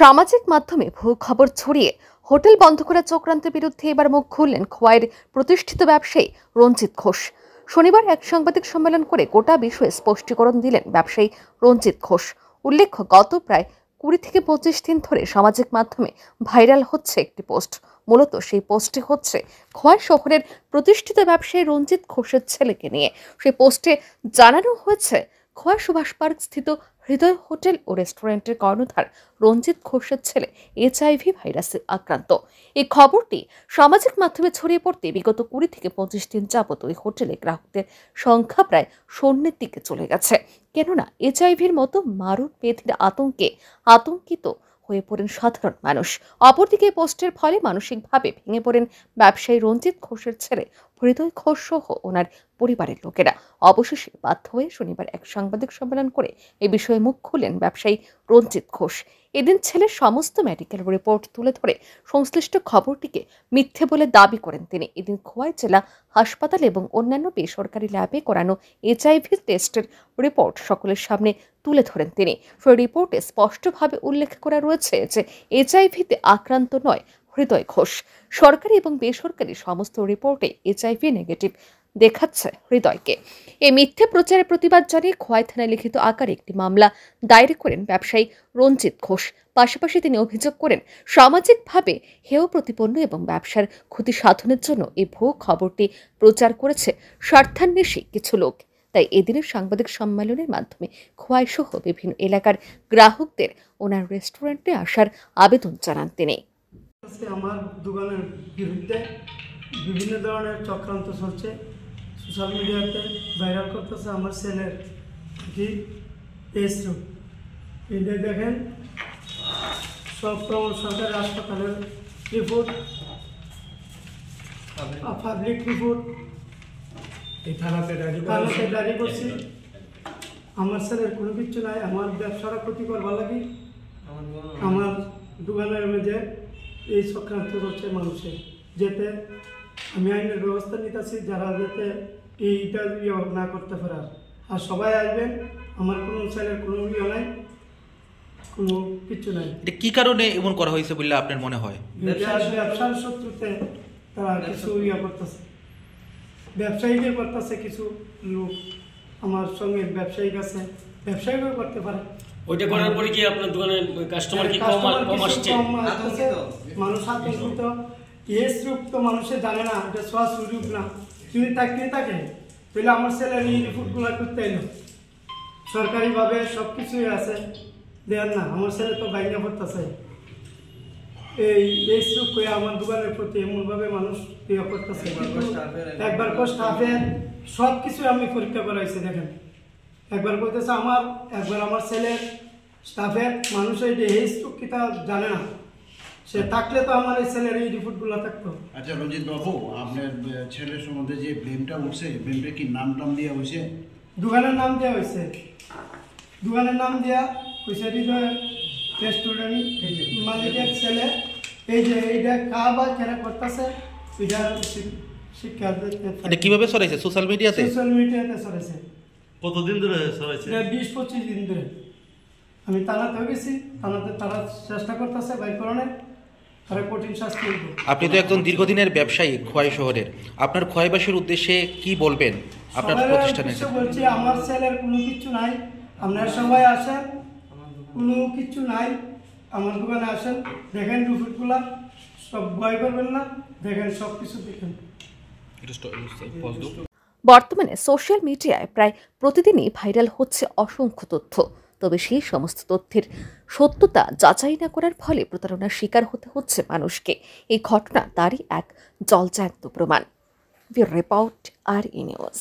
সামাজিক মাধ্যমে ভুয়ো খবর ছড়িয়ে হোটেল বন্ধ করার চক্রান্তের বিরুদ্ধে এবার মুখ খুললেন খোয়াইয়ের প্রতিষ্ঠিত ব্যবসায়ী রঞ্জিত ঘোষ। শনিবার এক সাংবাদিক সম্মেলন করে গোটা বিষয়ে স্পষ্টীকরণ দিলেন ব্যবসায়ী রঞ্জিত ঘোষ। উল্লেখ্য, গত প্রায় 20 থেকে 25 দিন ধরে সামাজিক মাধ্যমে ভাইরাল হচ্ছে একটি পোস্ট। মূলত সেই পোস্টটি হচ্ছে খোয়াই শহরের প্রতিষ্ঠিত ব্যবসায়ী রঞ্জিত ঘোষের ছেলেকে নিয়ে। সেই পোস্টে জানানো হয়েছে, খোয়াই সুভাষ পার্ক স্থিত হৃদয় হোটেল ও রেস্টুরেন্টের কর্ণধার রঞ্জিত ঘোষের ছেলে HIV ভাইরাসে আক্রান্ত। এই খবরটি সামাজিক মাধ্যমে ছড়িয়ে পড়তে বিগত 20 থেকে 25 দিন যাবত ওই হোটেলে গ্রাহকদের সংখ্যা প্রায় শূন্যের দিকে চলে গেছে। কেননা HIV-র মতো মারণ ব্যাধির আতঙ্কিত হয়ে পড়েন সাধারণ মানুষ। অপরদিকে পোস্টের ফলে মানসিকভাবে ভেঙে পড়েন ব্যবসায়ী রঞ্জিত ঘোষের ছেলে হৃদয় ঘোষ সহ ওনার পরিবারের লোকেরা। অবশেষে বাধ্য হয়ে শনিবার এক সাংবাদিক সম্মেলন করে এ বিষয়ে মুখ খুললেন ব্যবসায়ী রঞ্জিত ঘোষ। এদিন ছেলের সমস্ত মেডিকেল রিপোর্ট তুলে ধরে সংশ্লিষ্ট খবরটিকে মিথ্যে বলে দাবি করেন তিনি। এদিন খোয়াই জেলা হাসপাতাল এবং অন্যান্য বেসরকারি ল্যাবে করানো HIV টেস্টের রিপোর্ট সকলের সামনে তুলে ধরেন তিনি। সেই রিপোর্টে স্পষ্টভাবে উল্লেখ করা রয়েছে যে HIV-তে আক্রান্ত নয় হৃদয় ঘোষ। সরকারি এবং বেসরকারি সমস্ত রিপোর্টে HIV নেগেটিভ দেখাচ্ছে হৃদয়কে। এই মিথ্যে প্রচারের প্রতিবাদ জানিয়ে খোয়াই থানায় লিখিত আকারে একটি মামলা দায়ের করেন ব্যবসায়ী রঞ্জিত ঘোষ। পাশাপাশি তিনি অভিযোগ করেন, সামাজিকভাবে হেয় প্রতিপন্ন এবং ব্যবসার ক্ষতি সাধনের জন্য এই ভুয়ো খবরটি প্রচার করেছে স্বার্থান্বেষী কিছু লোক। তাই এদিনের সাংবাদিক সম্মেলনের মাধ্যমে খোয়াই সহ বিভিন্ন এলাকার গ্রাহকদের ওনার রেস্টুরেন্টে আসার আবেদন জানান তিনি। আমার দোকানের বিরুদ্ধে বিভিন্ন ধরনের চক্রান্ত চলছে, সোশ্যাল মিডিয়াতে ভাইরাল করতেছে আমার ছেলের কি টেস্ট। এটা দেখেন সব সরকারি হাসপাতালের রিপোর্ট, পাবলিক রিপোর্ট, থানাতে ডায়েরি করছি। আমার ছেলের কোনো কিছু নাই। আমার ব্যবসাটা ক্ষতি করবার লাগে আমার দোকানের মধ্যে এই চক্রান্ত হচ্ছে মানুষের, যেতে আমি আইনের ব্যবস্থা নিতেছি, যারা যাতে এইটা না করতে পারে। আর সবাই আসবেন, আমার কোনো ছেলের কোনো নাই, কোনো কিছু নাই। এটা কি কারণে এমন করা হয়েছে বলে আপনার মনে হয়? ব্যবসার শত্রুতে তারা কিছু করতেছে, ব্যবসায়ীকে করতেছে কিছু লোক। আমার সঙ্গে ব্যবসায়িক আছে, ব্যবসায়ীকেও করতে পারে। ওইটা করার পরে কি আপনার দোকানে কাস্টমার কি কম আসছে? মানুষ আতঙ্কিত। রূপ তো মানুষে জানে না, এটা শ্বাস রূপ না। যদি থাকে তাহলে আমার ছেলে এই রিপোর্টগুলো করতে এলো। সরকারিভাবে সব কিছুই আছে, দেন না। আমার ছেলে তো বাইরে পড়তেছে। এই রূপ করে আমার দোকানের প্রতি এমনভাবে মানুষ ইয়ে করতেছে। একবার স্টাফের সব কিছু আমি পরীক্ষা করাইছি। দেখেন, একবার করতেছে আমার, একবার আমার ছেলের স্টাফের মানুষ এই স্ট্রোক কি তা জানে না। সে থাকলে তো আমার এই ছেলের এই রিপোর্টগুলো থাকতো। আচ্ছা রঞ্জিত বাবু, আপনার ছেলের সম্বন্ধে যে ব্লেমটা উঠছে, ব্লেমটা কি নাম দেওয়া হয়েছে? দোকানের নাম দেওয়া হয়েছে, দোকানের নাম দেওয়া হয়েছে হৃদয় রেস্টুরেন্ট মালিকের ছেলে। এই যে এইটা খাওয়া কেনা করতেছে, এটা শিক্ষা। এটা কিভাবে ছড়াইছে? সোশ্যাল মিডিয়াতে ছড়াইছে। কতদিন ধরে ছড়াইছে? 20-25 দিন ধরে। আমি থানাতে গেছি, থানাতে তারা চেষ্টা করতেছে বাইর করানোর, তারা কঠিন শাস্তি দেব। আপনি তো একজন দীর্ঘদিনের ব্যবসায়ী খোয়াই শহরের, আপনার খোয়াইবাসীর উদ্দেশ্যে কি বলবেন আপনার প্রতিষ্ঠানে? বলছি, আমার ছেলের কোনো কিছু নাই। আপনারা সবাই আসেন, কোনো কিছু নাই। আমার দোকানে আসেন, দেখেন রিপোর্টগুলা, সব ভয় করবেন না, দেখেন সব কিছু দেখেন। বর্তমানে সোশ্যাল মিডিয়ায় প্রায় প্রতিদিনই ভাইরাল হচ্ছে অসংখ্য তথ্য। তবে সেই সমস্ত তথ্যের সত্যতা যাচাই না করার ফলে প্রতারণার শিকার হতে হচ্ছে মানুষকে। এই ঘটনা তারই এক জলজ্যান্ত প্রমাণ। Report RE news.